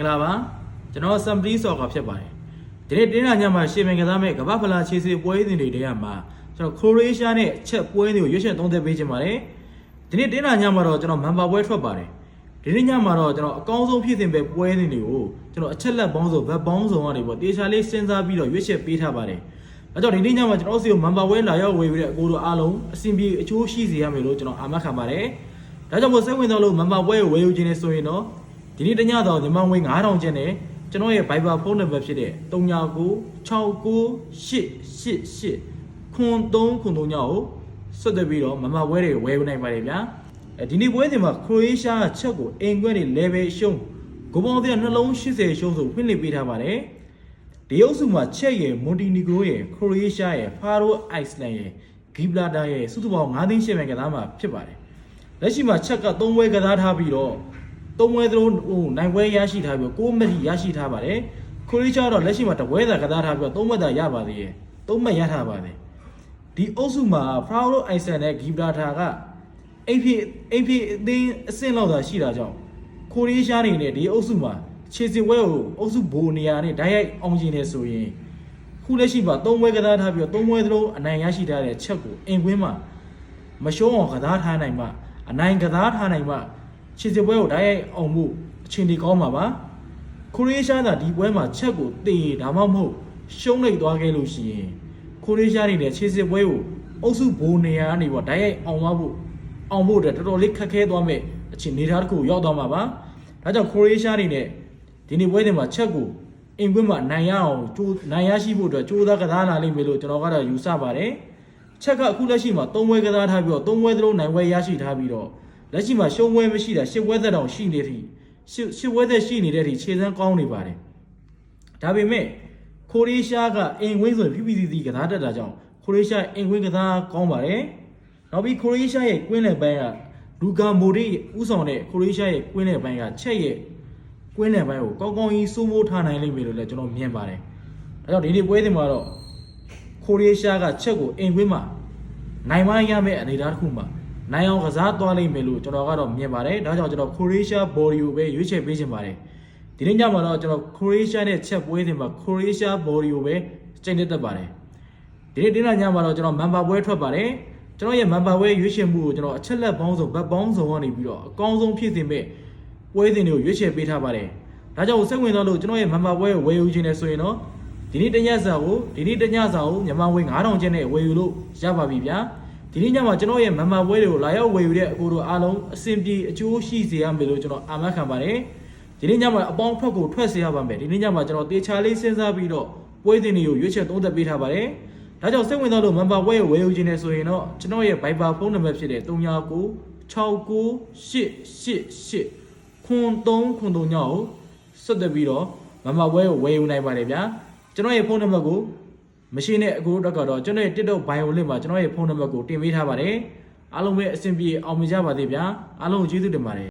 င်္ဂလာပါကျွန်တော်စမ်ပလီဆော့ကဖြစ်ပါတယ်ဒီနေ့တင်းလာညမှာရှေ့မင်ကစားမဲ့ကမ္ဘာဖလားခြေစစ်ပွဲစဉ်တွေတည်းမှာကျွန်တော်ခရိုအေးရှားနဲ့ချက်ပွဲတွေကိုရွေးချယ်သုံးသပ်ပေးခြင်းပါတယ်ဒီနေ့တင်းလာညမှာတော့ကျွန်တော်မန်ပါပွဲထွက်ပါတယ်ဒီနေ့ညမှာတော့ကျွန်တော်အကောင်းဆုံးဖြစ်စဉ်ပဲပွဲစဉ်တွေကိုကျွန်တော်အချက်လက်ပေါင်းစုံဗတ်ပေါင်းစုံကနေပေါ့တေချာလေးစဉ်းစားပြီးတော့ရွေးချယ်ပေးထားပါတယ်အဲကြောင့်ဒီနေ့ညမှာကျွန်တော်စီကိုမန်ပါပွဲလာရောက်ဝေပြီးတဲ့အကိုတို့အားလုံးအဆင်ပြေအချိုးရှိစေရမယ်လို့ကျွန်တော်အာမခံပါတယ်ဒါကြောင့်မို့စိတ်ဝင်စားလို့မန်ပါပွဲကိုဝေယူခြင်းနဲ့ဆိုရင်တော့ဒီနေ့တညတော့ညီမငွေ9000ကျပ်နဲ့ကျွန်တော်ရဲ့ Viber ဖုန်းနံပါတ်ဖြစ်တဲ့3996888393ကိုဆက်သွယ်ပြီးတော့မမပွဲတွေဝယ်ယူနိုင်ပါတယ်ဗျာဒီနေ့ပွဲစဉ်မှာခရိုအေးရှားကချက်ကိုအိမ်ခွဲတွေ level ရှုံးဂိုးပေါင်းတဲ့နှလုံး80ရှုံးဆိုဖွင့်လှစ်ပေးထားပါတယ်ဒီအုပ်စုမှာချက်ရဲ့မွန်တီနီဂရိုရဲ့ခရိုအေးရှားရဲ့ဖာရိုအိုက်စလန်ရဲ့ဂီဘလာတာရဲ့စုစုပေါင်း9သိန်း8မှန်ကစားမှာဖြစ်ပါတယ်လက်ရှိမှာချက်က3ပွဲကစားထားပြီးတော့3ပွဲသလုံးနိုင်ပွဲရရှိထားပြီး9မှတ်ရရှိထားပါတယ်ခရိုအေးရှားတော့လက်ရှိမှာတပွဲသာကစားထားပြီးတော့3မှတ်သာရပါသေးတယ်3မှတ်ရထားပါတယ်ဒီအုပ်စုမှာဖရာရိုအိုက်စလန်နဲ့ဂီဘလာတာကအိမ်ဖြစ်အသင်းအဆင့်လောက်သာရှိတာကြောင့်ခရိုအေးရှားနေနဲ့ဒီအုပ်စုမှာခြေစစ်ပွဲကိုအုပ်စုဘိုနေရာနဲ့ဓာတ်ရိုက်အောင်ကျင်နေဆိုရင်ခုလက်ရှိမှာ3ပွဲကစားထားပြီးတော့3ပွဲသလုံးအနိုင်ရရှိထားတဲ့ချက်ကိုအင်ကွင်းမှာမရှုံးအောင်ကစားထားနိုင်မှအနိုင်ကစားထားနိုင်မှခြေစစ်ပွဲကိုဓာတ်ရိုက်အောင်မှုအချိန်ဒီကောင်းမှာပါခရိုအေးရှားကဒီပွဲမှာချက်ကိုတည်ဒါမှမဟုတ်ရှုံးလိုက်သွားခဲ့လို့ရှိရင်ခရိုအေးရှားနေနဲ့ခြေစစ်ပွဲကိုအုပ်စုဘိုနေရာကနေပေါ့ဓာတ်ရိုက်အောင်ဖို့အတွက်တော်တော်လေးခက်ခဲသွားမဲ့အချိန်နေသားတစ်ခုရောက်သွားမှာပါဒါကြောင့်ခရိုအေးရှားနေနဲ့ဒီနေ့ပွဲတွေမှာချက်ကိုအင်ကွင်းမှာနိုင်ရအောင်နိုင်ရရှိဖို့အတွက်ကြိုးစားကစားလာလိမ့်မယ်လို့ကျွန်တော်ကတော့ယူဆပါတယ်ချက်ကအခုလက်ရှိမှာ3ပွဲကစားထားပြီးတော့3ပွဲသလုံးနိုင်ပွဲရရှိထားပြီးတော့လက်ရှိမှာရှုံးပွဲမရှိတာ10ပွဲသက်တောင်ရှိနေသည်10ပွဲသက်ရှိနေတဲ့ထိခြေစမ်းကောင်းနေပါတယ်ဒါပေမဲ့ခရိုအေးရှားကအင်ကွင်းဆိုရင် PPCC ကစားတတ်တာကြောင့်ခရိုအေးရှားအင်ကွင်းကစားကောင်းပါတယ်နောက်ပြီးခရိုအေးရှားရဲ့ကွင်းလယ်ပိုင်းကလူကာမိုရီဥဆောင်တဲ့ခရိုအေးရှားရဲ့ကွင်းလယ်ပိုင်းကချက်ရဲ့ကွင်းလယ်ပိုင်းကိုကောင်းကောင်းကြီးစိုးမိုးထားနိုင်လိမ့်မယ်လို့လည်းကျွန်တော်မြင်ပါတယ်ဒါကြောင့်ဒီနေ့ပွဲစဉ်မှာတော့ခရိုအေးရှားကချက်ကိုအင်ကွင်းမှာနိုင်မရမယ့်အနေအထားတစ်ခုမှာနိုင်အောင်ကစားသွားလိမ့်မယ်လို့ကျွန်တော်ကတော့မြင်ပါတယ်ဒါကြောင့်ကျွန်တော်ခရိုအေးရှားဘော်ဒီကိုပဲရွေးချယ်ပေးခြင်းပါတယ်ဒီနေ့ညမှာတော့ကျွန်တော်ခရိုအေးရှားနဲ့ချက်ပွဲစဉ်မှာခရိုအေးရှားဘော်ဒီကိုပဲချိန်တက်တတ်ပါတယ်ဒီနေ့ညမှာတော့ကျွန်တော်မန်ပါပွဲထွက်ပါတယ်ကျွန်တော်ရဲ့မန်ပါပွဲရွေးချယ်မှုကိုကျွန်တော်အချက်လက်ပေါင်းစုံဗတ်ပေါင်းစုံကနေပြီးတော့အကောင်းဆုံးဖြစ်စဉ်မဲ့ပွဲစဉ်တွေကိုရွေးချယ်ပေးထားပါတယ်ဒါကြောင့်စိတ်ဝင်စားလို့ကျွန်တော်ရဲ့မန်ပါပွဲကိုဝယ်ယူခြင်းနဲ့ဆိုရင်တော့ဒီနေ့တညစာကိုမြန်မာငွေ9000ကျပ်နဲ့ဝယ်ယူလို့ရပါပြီဗျာဒီနေ့ညမှာကျွန်တော်ရဲ့မန်ပါပွဲတွေကိုလာရောက်ဝယ်ယူတဲ့အကိုတို့အားလုံးအဆင်ပြေအကျိုးရှိစေရမယ်လို့ကျွန်တော်အာမခံပါတယ်ဒီနေ့ညမှာအပေါင်းထွက်ကိုထွက်စေရပါမယ်ဒီနေ့ညမှာကျွန်တော်တေချာလေးစဉ်းစားပြီးတော့ပွဲစဉ်တွေကိုရွေးချယ်သုံးသပ်ပေးထားပါတယ်ဒါကြောင့်စိတ်ဝင်စားလို့မန်ပါပွဲကိုဝယ်ယူခြင်းနဲ့ဆိုရင်တော့ကျွန်တော်ရဲ့ Viber ဖုန်းနံပါတ်ဖြစ်တဲ့3996888393ကိုဆက်သွယ်ပြီးတော့မန်ပါပွဲကိုဝယ်ယူနိုင်ပါတယ်ဗျာကျွန်တော်ရဲ့ဖုန်းနံပါတ်ကိုမရှိနဲ့အခုတော့ကတော့ကျွန်တော်ရဲ့ TikTok bio link မှာကျွန်တော်ရဲ့ဖုန်းနံပါတ်ကိုတင်ပေးထားပါတယ်အားလုံးပဲအဆင်ပြေအောင်မြင်ကြပါသေးဗျာအားလုံးကိုကျေးဇူးတင်ပါတယ်